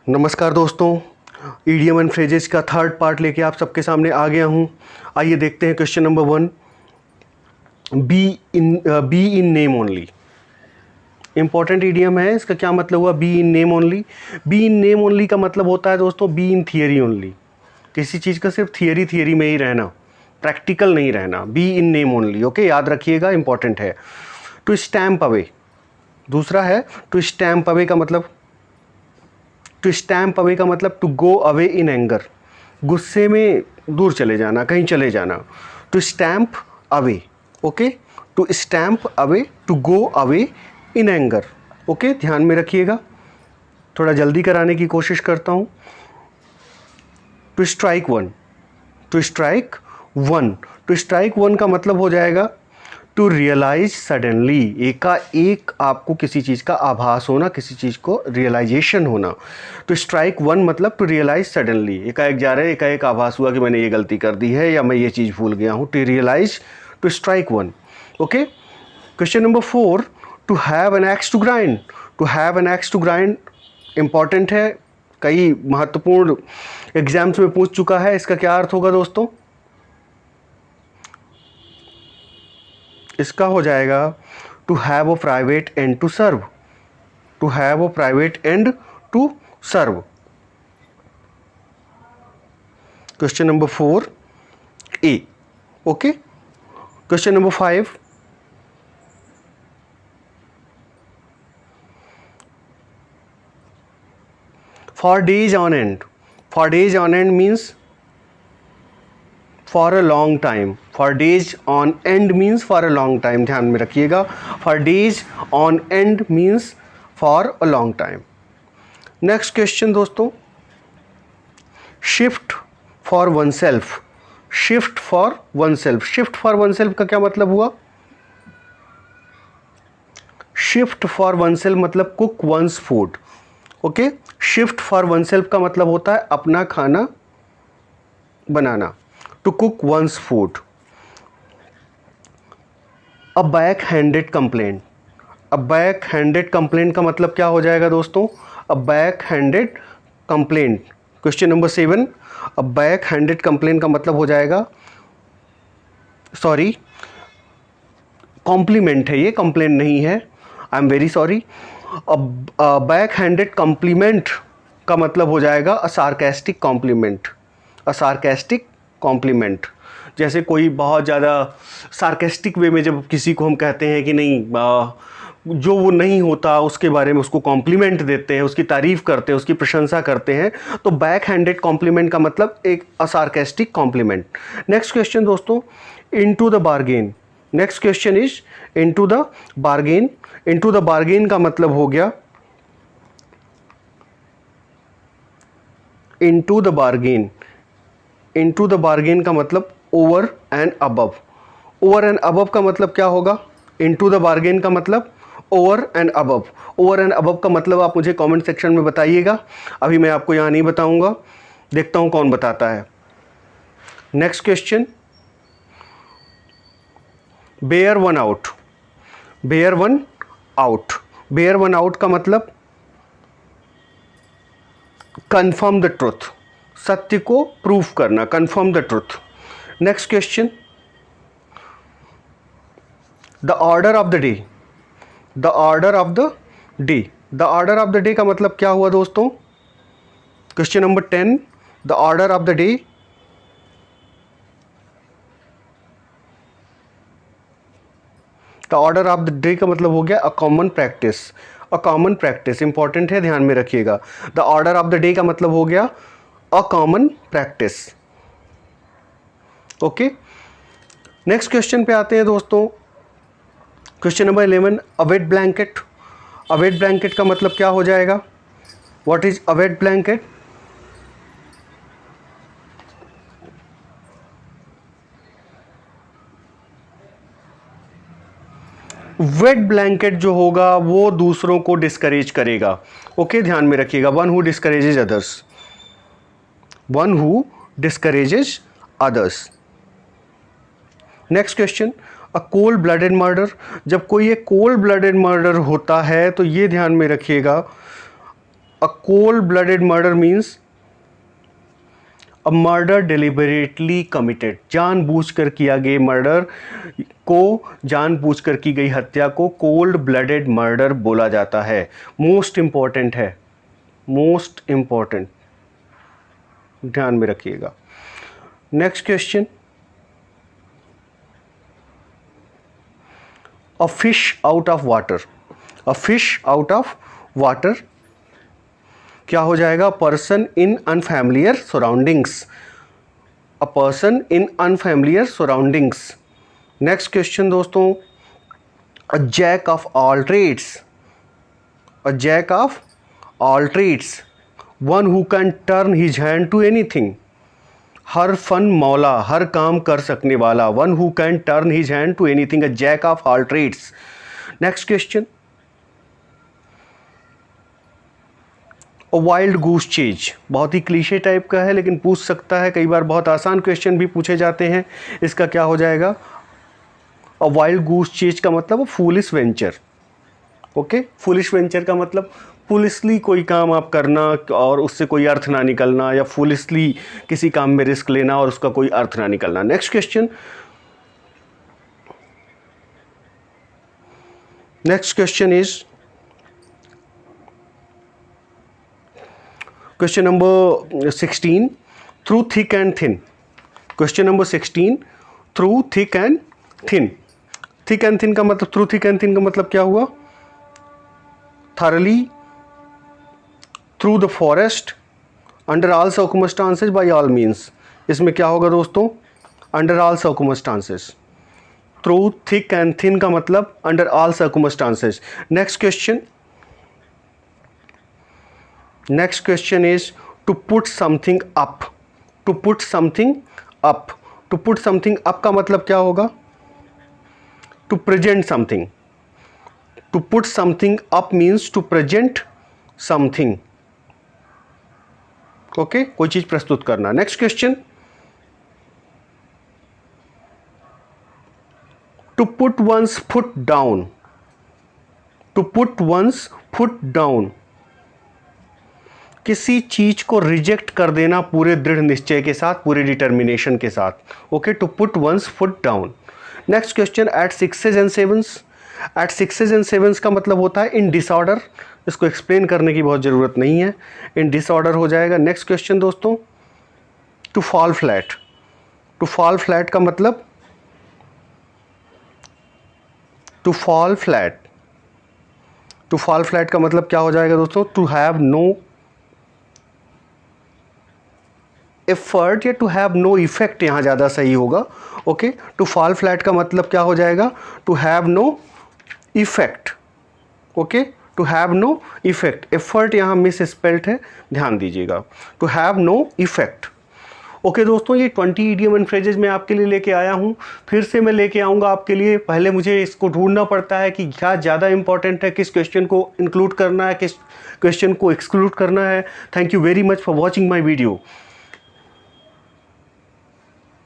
नमस्कार दोस्तों, idiom and phrases का थर्ड पार्ट लेके आप सबके सामने आ गया हूँ। आइए देखते हैं question number 1। Be in name only important idiom है। इसका क्या मतलब हुआ? Be in name only. Be in name only का मतलब होता है दोस्तों बी इन थियरी ओनली। किसी चीज़ का सिर्फ थियरी में ही रहना, प्रैक्टिकल नहीं रहना। Be in name only, okay, याद रखिएगा, इंपॉर्टेंट है। टू स्टैम्प अवे, दूसरा है टू स्टैम्प अवे का मतलब, टू स्टैम्प अवे का मतलब to go away in anger, गुस्से में दूर चले जाना, कहीं चले जाना। To stamp away, okay, to stamp away, to go away in anger, okay, ध्यान में रखिएगा। थोड़ा जल्दी कराने की कोशिश करता हूँ। To strike one, to strike one, to strike one का मतलब हो जाएगा टू रियलाइज सडनली, एकाएक आपको किसी चीज़ का आभास होना, किसी चीज़ को रियलाइजेशन होना। तो स्ट्राइक वन मतलब टू रियलाइज सडनली, एकाएक जा रहे हैं, एकाएक आभास हुआ कि मैंने ये गलती कर दी है या मैं ये चीज़ भूल गया हूँ। To realise, to strike one, okay. Question number 4, to have an axe to grind. To have an axe to grind important है, कई महत्वपूर्ण एग्जाम्स में पूछ चुका है। इसका क्या अर्थ होगा दोस्तों? इसका हो जाएगा to have a private end to serve. To have a private end to serve. Question number 4 A, okay. Question number 5, for days on end. For days on end means for a long time. For days on end means for a long time, ध्यान में रखिएगा। For days on end means for a long time. Next question दोस्तों, shift for oneself. Shift for oneself, shift for oneself का क्या मतलब हुआ? Shift for oneself मतलब cook one's food, okay. Shift for oneself का मतलब होता है अपना खाना बनाना, to cook one's food. A backhanded complaint. A backhanded complaint का मतलब क्या हो जाएगा दोस्तों? A backhanded complaint. Question number 7, a backhanded complaint का मतलब हो जाएगा, सॉरी, कॉम्प्लीमेंट है ये, कंप्लेंट नहीं है, I am very sorry. Back handed compliment का मतलब हो जाएगा a sarcastic compliment. A sarcastic compliment, जैसे कोई बहुत ज़्यादा सार्केस्टिक वे में जब किसी को हम कहते हैं कि नहीं, जो वो नहीं होता उसके बारे में उसको कॉम्प्लीमेंट देते हैं, उसकी तारीफ़ करते हैं, उसकी प्रशंसा करते हैं, तो बैक हैंडेड कॉम्प्लीमेंट का मतलब एक असार्केस्टिक कॉम्प्लीमेंट। नेक्स्ट क्वेश्चन दोस्तों, into the bargain. Next question is into the bargain. Into the bargain का मतलब हो गया, into the bargain. Into the bargain का मतलब over and above. Over and above का मतलब क्या होगा? इनटू द बार्गेन का मतलब over and above. Over and above का मतलब आप मुझे कमेंट सेक्शन में बताइएगा, अभी मैं आपको यहाँ नहीं बताऊंगा, देखता हूँ कौन बताता है। Next question, bear one out. Bear one out. Bear one out का मतलब कंफर्म द ट्रुथ, सत्य को प्रूफ करना, confirm the truth. Next question, the order of the day. The order of the day. The order of the day का मतलब क्या हुआ दोस्तों? Question number 10, the order of the day. The order of the day का मतलब हो गया a common practice. A common practice important है, ध्यान में रखिएगा। The order of the day का मतलब हो गया a common practice, okay. Next question पे आते हैं दोस्तों। क्वेश्चन नंबर 11, अ वेट ब्लैंकेट। अ वेट ब्लैंकेट का मतलब क्या हो जाएगा? What is a wait blanket? Wait blanket जो होगा वो दूसरों को डिस्करेज करेगा, ओके, ध्यान में रखिएगा। One who discourages others. One who discourages others. Next question, a cold blooded murder. जब कोई एक कोल्ड ब्लडेड मर्डर होता है तो ये ध्यान में रखिएगा, अ cold blooded murder means a murder deliberately committed, जानबूझकर किया गया मर्डर को, जानबूझकर की गई हत्या को कोल्ड ब्लडेड मर्डर बोला जाता है। मोस्ट इंपॉर्टेंट है, मोस्ट इंपॉर्टेंट, ध्यान में रखिएगा। Next question, a fish out of water, a fish out of water क्या हो जाएगा? Person in unfamiliar surroundings, a person in unfamiliar surroundings. Next question दोस्तों, a jack of all trades, a jack of all trades, one who can turn his hand to anything, हर फन मौला, हर काम कर सकने वाला, one who can turn his hand to anything, a jack of all trades. Next question, wild goose chase, बहुत ही क्लीशे टाइप का है लेकिन पूछ सकता है, कई बार बहुत आसान क्वेश्चन भी पूछे जाते हैं। इसका क्या हो जाएगा? अ वाइल्ड गूस चेज का मतलब foolish venture. Okay, foolish venture का मतलब फुलिशली कोई काम आप करना और उससे कोई अर्थ ना निकलना, या फुलिशली किसी काम में रिस्क लेना और उसका कोई अर्थ ना निकलना। Next question, next question is question number 16, through thick and thin. Question number 16, through thick and thin. Thick and thin का मतलब, थ्रू थिक एंड थिन का मतलब क्या हुआ? thoroughly, through the forest, under all circumstances, by all means। इसमें क्या होगा दोस्तों? under all circumstances। through thick and thin का मतलब under all circumstances। next question, next question is to put something up, to put something up, to put something up का मतलब क्या होगा? to present something, to put something up means to present something। Okay, कोई चीज प्रस्तुत करना। Next question, to put one's foot down, to put one's foot down, किसी चीज को रिजेक्ट कर देना पूरे दृढ़ निश्चय के साथ, पूरे डिटर्मिनेशन के साथ। Okay, to put one's foot down. Next question, at sixes and sevens, at sixes and sevens का मतलब होता है इन डिसऑर्डर। इसको एक्सप्लेन करने की बहुत ज़रूरत नहीं है, इन डिसऑर्डर हो जाएगा। नेक्स्ट क्वेश्चन दोस्तों, to fall flat, to fall flat का मतलब, to fall flat, to fall flat का मतलब क्या हो जाएगा दोस्तों? टू हैव नो एफर्ट या टू हैव नो इफेक्ट, यहाँ ज़्यादा सही होगा। ओके, टू फॉल फ्लैट का मतलब क्या हो जाएगा? To have no effect. Okay, to have no effect, effort यहाँ मिस स्पेल्ड है, ध्यान दीजिएगा। To have no effect. Okay दोस्तों, ये 20 इडियम एंड फ्रेजेज मैं आपके लिए लेके आया हूँ। फिर से मैं लेके आऊँगा आपके लिए। पहले मुझे इसको ढूंढना पड़ता है कि क्या ज़्यादा इंपॉर्टेंट है, किस क्वेश्चन को इंक्लूड करना है, किस क्वेश्चन को एक्सक्लूड करना है। Thank you very much for watching my video.